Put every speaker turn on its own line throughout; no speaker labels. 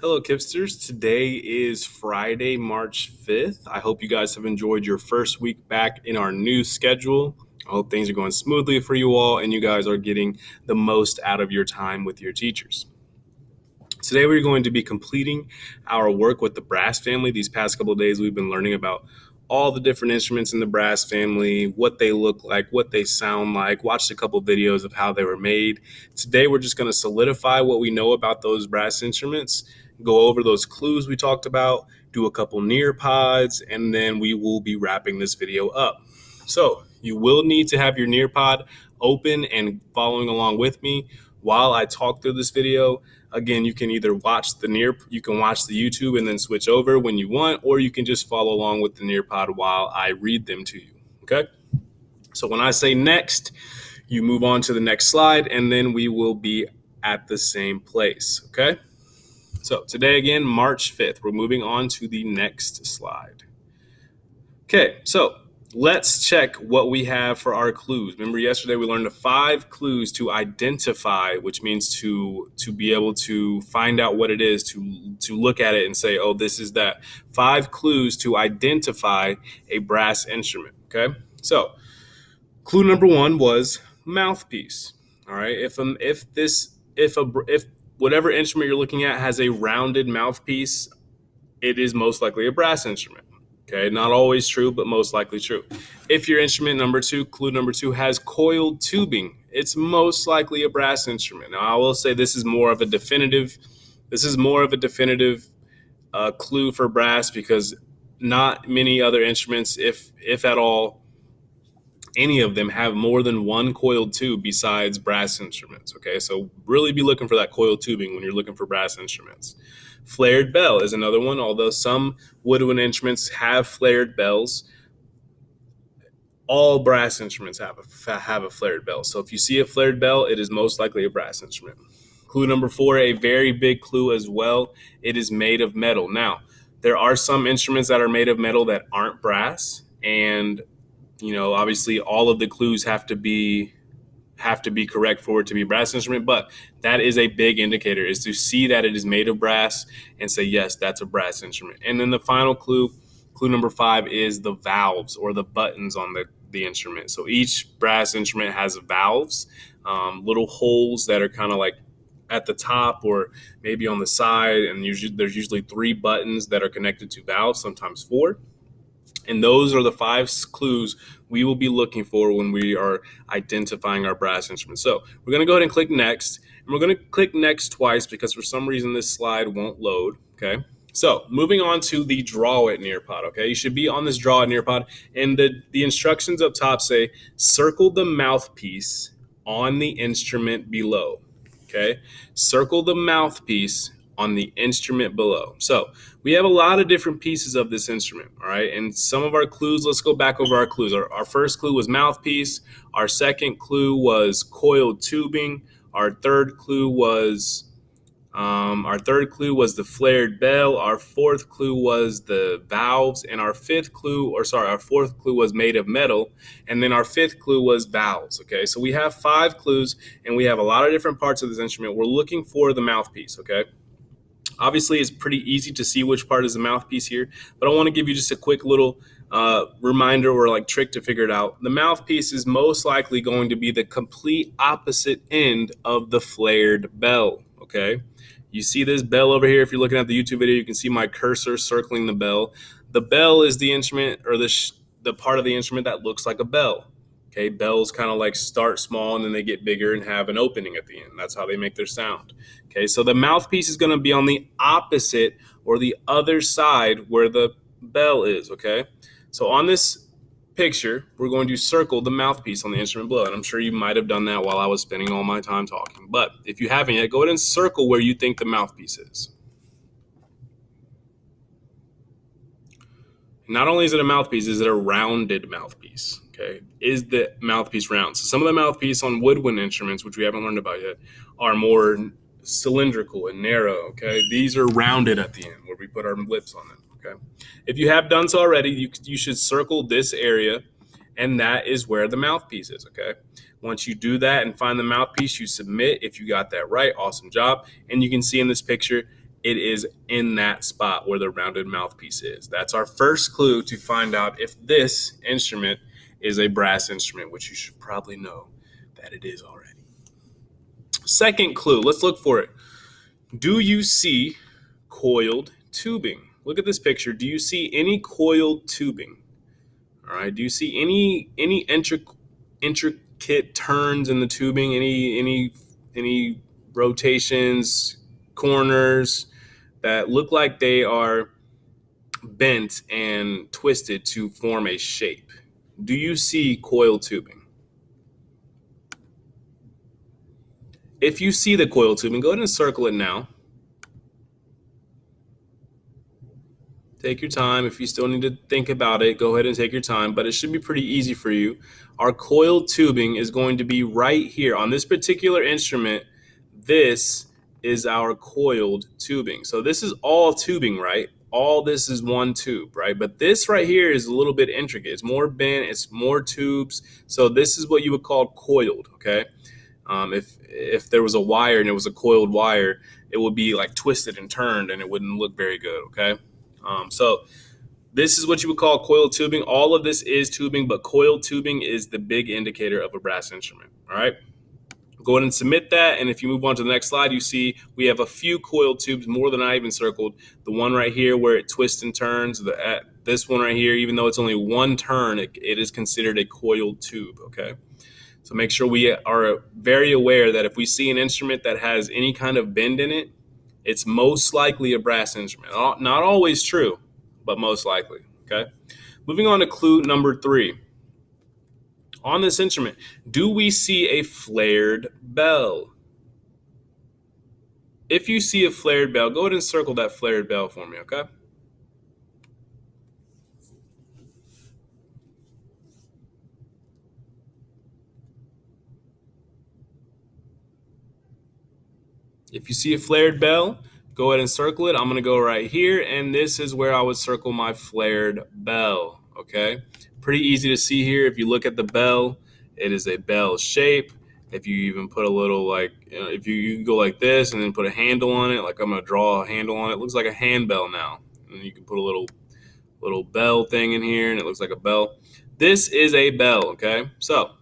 Hello, Kipsters. Today is Friday, March 5th. I hope you guys have enjoyed your first week back in our new schedule. I hope things are going smoothly for you all and you guys are getting the most out of your time with your teachers. Today, we're going to be completing our work with the brass family. These past couple of days, we've been learning about all the different instruments in the brass family, what they look like, what they sound like, watched a couple videos of how they were made. Today, we're just going to solidify what we know about those brass instruments, go over those clues we talked about, do a couple near pods, and then we will be wrapping this video up. So you will need to have your near pod open and following along with me while I talk through this video. Again, you can either watch you can watch the YouTube and then switch over when you want, or you can just follow along with the Nearpod while I read them to you. Okay. So when I say next, you move on to the next slide, and then we will be at the same place. Okay. So today, again, March 5th, we're moving on to the next slide. Okay. So let's check what we have for our clues. Remember yesterday we learned the 5 clues to identify, which means to be able to find out what it is, to look at it and say, oh, this is that. 5 clues to identify a brass instrument. Okay, so clue number 1 was mouthpiece. All right, if whatever instrument you're looking at has a rounded mouthpiece, it is most likely a brass instrument. Okay, not always true, but most likely true. If your instrument number 2, clue number 2, has coiled tubing, it's most likely a brass instrument. Now, I will say this is more of a definitive clue for brass because not many other instruments, if at all, any of them have more than one coiled tube besides brass instruments. Okay, so really be looking for that coiled tubing when you're looking for brass instruments. Flared bell is another one. Although some woodwind instruments have flared bells, all brass instruments have a flared bell. So if you see a flared bell, it is most likely a brass instrument. Clue number 4, a very big clue as well. It is made of metal. Now, there are some instruments that are made of metal that aren't brass, and obviously all of the clues have to be correct for it to be a brass instrument, but that is a big indicator, is to see that it is made of brass and say, yes, that's a brass instrument. And then the final clue number 5, is the valves or the buttons on the instrument. So each brass instrument has valves, little holes that are kind of like at the top or maybe on the side, and there's usually 3 buttons that are connected to valves, sometimes 4. And those are the 5 clues we will be looking for when we are identifying our brass instruments. So we're going to go ahead and click next. And we're going to click next twice because for some reason this slide won't load. Okay. So moving on to the draw it Nearpod. Okay. You should be on this draw it Nearpod. And the instructions up top say circle the mouthpiece on the instrument below. Okay. Circle the mouthpiece on the instrument below. So we have a lot of different pieces of this instrument, all right? And some of our clues, let's go back over our clues. Our first clue was mouthpiece. Our second clue was coiled tubing. Our third clue was the flared bell. Our fourth clue was the valves, and our fourth clue was made of metal, and then our 5th clue was valves. Okay, so we have 5 clues, and we have a lot of different parts of this instrument. We're looking for the mouthpiece. Okay. Obviously, it's pretty easy to see which part is the mouthpiece here, but I want to give you just a quick little reminder or like trick to figure it out. The mouthpiece is most likely going to be the complete opposite end of the flared bell, okay? You see this bell over here. If you're looking at the YouTube video, you can see my cursor circling the bell. The bell is the instrument or the part of the instrument that looks like a bell. Okay, bells kind of like start small and then they get bigger and have an opening at the end. That's how they make their sound. Okay, so the mouthpiece is going to be on the opposite or the other side where the bell is. Okay, so on this picture, we're going to circle the mouthpiece on the instrument below. And I'm sure you might have done that while I was spending all my time talking. But if you haven't yet, go ahead and circle where you think the mouthpiece is. Not only is it a mouthpiece, is it a rounded mouthpiece? Okay, is the mouthpiece round? So some of the mouthpiece on woodwind instruments, which we haven't learned about yet, are more cylindrical and narrow. Okay, these are rounded at the end where we put our lips on them. Okay, if you have done so already, you should circle this area, and that is where the mouthpiece is. Okay, once you do that and find the mouthpiece, you submit. If you got that right, awesome job. And you can see in this picture, it is in that spot where the rounded mouthpiece is. That's our first clue to find out if this instrument is a brass instrument, which you should probably know that it is already. Second clue, let's look for it. Do you see coiled tubing? Look at this picture. Do you see any coiled tubing? All right. Do you see any intricate turns in the tubing? Any rotations, corners that look like they are bent and twisted to form a shape? Do you see coiled tubing? If you see the coiled tubing, go ahead and circle it now. Take your time. If you still need to think about it, go ahead and take your time, but it should be pretty easy for you. Our coiled tubing is going to be right here on this particular instrument. This is our coiled tubing. So this is all tubing, right? All this is one tube, right? But this right here is a little bit intricate. It's more bent, it's more tubes. So this is what you would call coiled, okay? If there was a wire and it was a coiled wire, it would be like twisted and turned and it wouldn't look very good, okay? So this is what you would call coiled tubing. All of this is tubing, but coiled tubing is the big indicator of a brass instrument. All right. Go ahead and submit that. And if you move on to the next slide, you see we have a few coiled tubes, more than I even circled. The one right here where it twists and turns, this one right here, even though it's only one turn, it is considered a coiled tube. Okay. So make sure we are very aware that if we see an instrument that has any kind of bend in it, it's most likely a brass instrument. Not always true, but most likely. Okay. Moving on to clue number 3. On this instrument, do we see a flared bell? If you see a flared bell, go ahead and circle that flared bell for me, okay? If you see a flared bell, go ahead and circle it. I'm going to go right here, and this is where I would circle my flared bell, okay? Pretty easy to see here. If you look at the bell, it is a bell shape. If you even put a little, like, if you can go like this and then put a handle on it, like I'm going to draw a handle on it. It looks like a handbell now. And you can put a little bell thing in here, and it looks like a bell. This is a bell, okay? So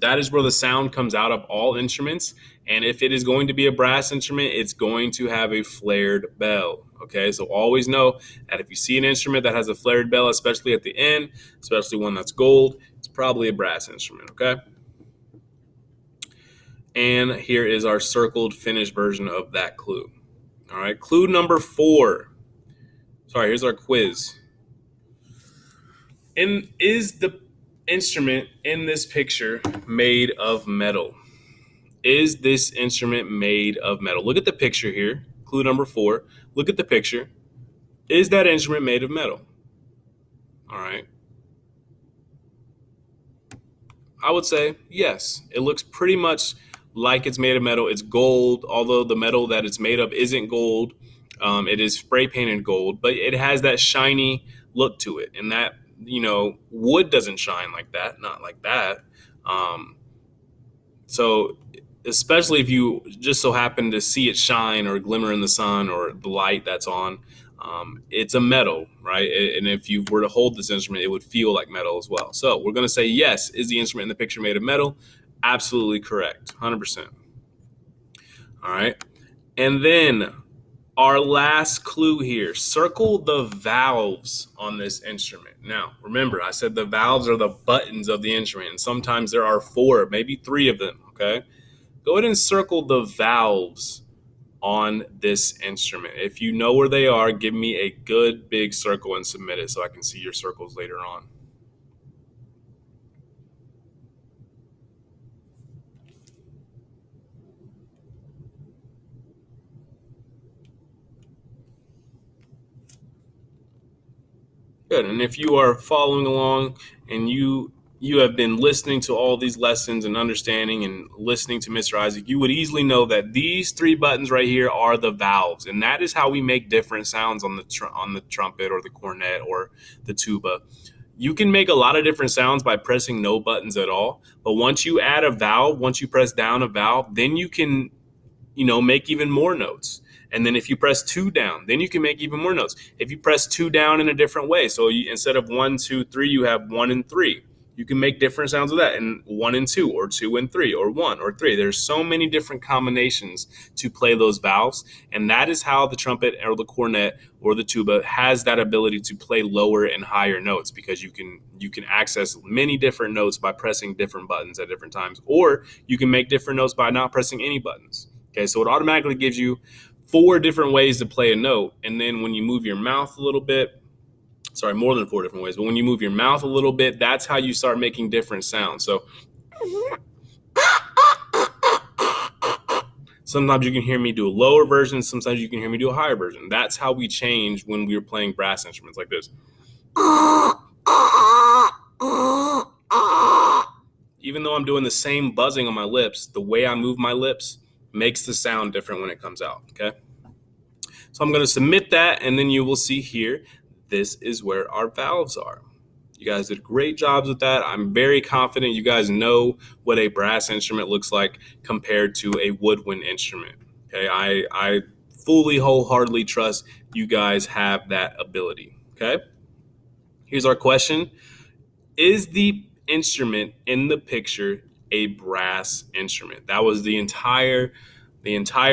that is where the sound comes out of all instruments. And if it is going to be a brass instrument, it's going to have a flared bell. Okay, so always know that if you see an instrument that has a flared bell, especially at the end, especially one that's gold, it's probably a brass instrument. Okay. And here is our circled finished version of that clue. All right, clue number 4. Sorry, here's our quiz. Is the instrument in this picture made of metal? Is this instrument made of metal? Look at the picture here. Clue number 4. Look at the picture. Is that instrument made of metal? All right. I would say yes. It looks pretty much like it's made of metal. It's gold, although the metal that it's made of isn't gold. It is spray painted gold, but it has that shiny look to it. And that, wood doesn't shine like that, not like that. So especially if you just so happen to see it shine or glimmer in the sun or the light that's on, it's a metal, right? And if you were to hold this instrument, it would feel like metal as well. So we're going to say yes. Is the instrument in the picture made of metal? Absolutely correct. 100%. All right. And then our last clue here, circle the valves on this instrument. Now, remember, I said the valves are the buttons of the instrument, and sometimes there are 4, maybe 3 of them, okay? Go ahead and circle the valves on this instrument. If you know where they are, give me a good big circle and submit it so I can see your circles later on. Good. And if you are following along and you have been listening to all these lessons and understanding and listening to Mr. Isaac, you would easily know that these 3 buttons right here are the valves, and that is how we make different sounds on the trumpet or the cornet or the tuba. You can make a lot of different sounds by pressing no buttons at all, but once you add a valve, once you press down a valve, then you can make even more notes. And then if you press 2 down, then you can make even more notes. If you press 2 down in a different way, so instead of 1, 2, 3, you have 1 and 3. You can make different sounds with that, and 1 and 2, or 2 and 3, or 1 or 3. There's so many different combinations to play those valves, and that is how the trumpet or the cornet or the tuba has that ability to play lower and higher notes, because you can access many different notes by pressing different buttons at different times, or you can make different notes by not pressing any buttons. Okay, so it automatically gives you 4 different ways to play a note, and then when you move your mouth a little bit, sorry, more than 4 different ways, but when you move your mouth a little bit, that's how you start making different sounds. So sometimes you can hear me do a lower version, sometimes you can hear me do a higher version. That's how we change when we were playing brass instruments like this. Even though I'm doing the same buzzing on my lips, the way I move my lips makes the sound different when it comes out, okay? So I'm going to submit that, and then you will see here, this is where our valves are. You guys did great jobs with that. I'm very confident you guys know what a brass instrument looks like compared to a woodwind instrument. Okay, I fully, wholeheartedly trust you guys have that ability. Okay, here's our question. Is the instrument in the picture a brass instrument? That was the entire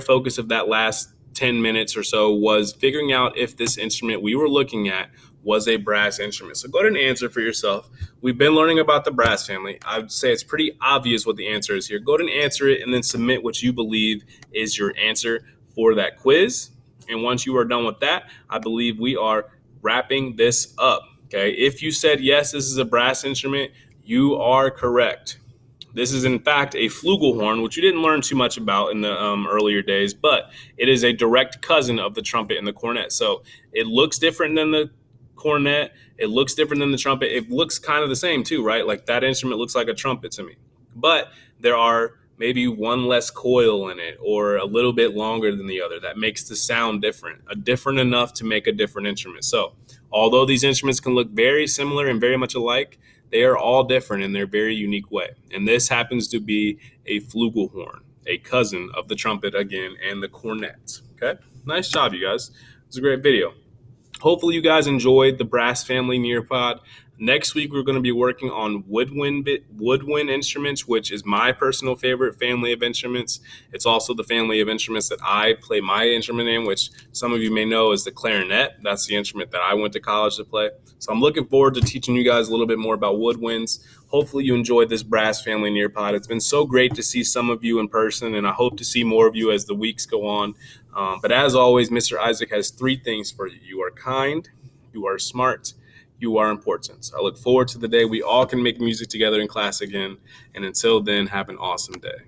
focus of that last 10 minutes or so, was figuring out if this instrument we were looking at was a brass instrument. So go ahead and answer for yourself. We've been learning about the brass family. I would say it's pretty obvious what the answer is here. Go ahead and answer it, and then submit what you believe is your answer for that quiz. And once you are done with that, I believe we are wrapping this up. Okay, if you said yes, this is a brass instrument, you are correct. This is, in fact, a flugelhorn, which you didn't learn too much about in the earlier days, but it is a direct cousin of the trumpet and the cornet. So it looks different than the cornet. It looks different than the trumpet. It looks kind of the same too, right? Like that instrument looks like a trumpet to me. But there are maybe one less coil in it, or a little bit longer than the other. That makes the sound different enough to make a different instrument. So although these instruments can look very similar and very much alike, they are all different in their very unique way. And this happens to be a flugelhorn, a cousin of the trumpet again, and the cornet. Okay, nice job, you guys. It was a great video. Hopefully you guys enjoyed the brass family Nearpod. Next week, we're going to be working on woodwind instruments, which is my personal favorite family of instruments. It's also the family of instruments that I play my instrument in, which some of you may know is the clarinet. That's the instrument that I went to college to play. So I'm looking forward to teaching you guys a little bit more about woodwinds. Hopefully you enjoyed this brass family Nearpod. It's been so great to see some of you in person, and I hope to see more of you as the weeks go on. But as always, Mr. Isaac has 3 things for you. You are kind, you are smart, you are important. So I look forward to the day we all can make music together in class again. And until then, have an awesome day.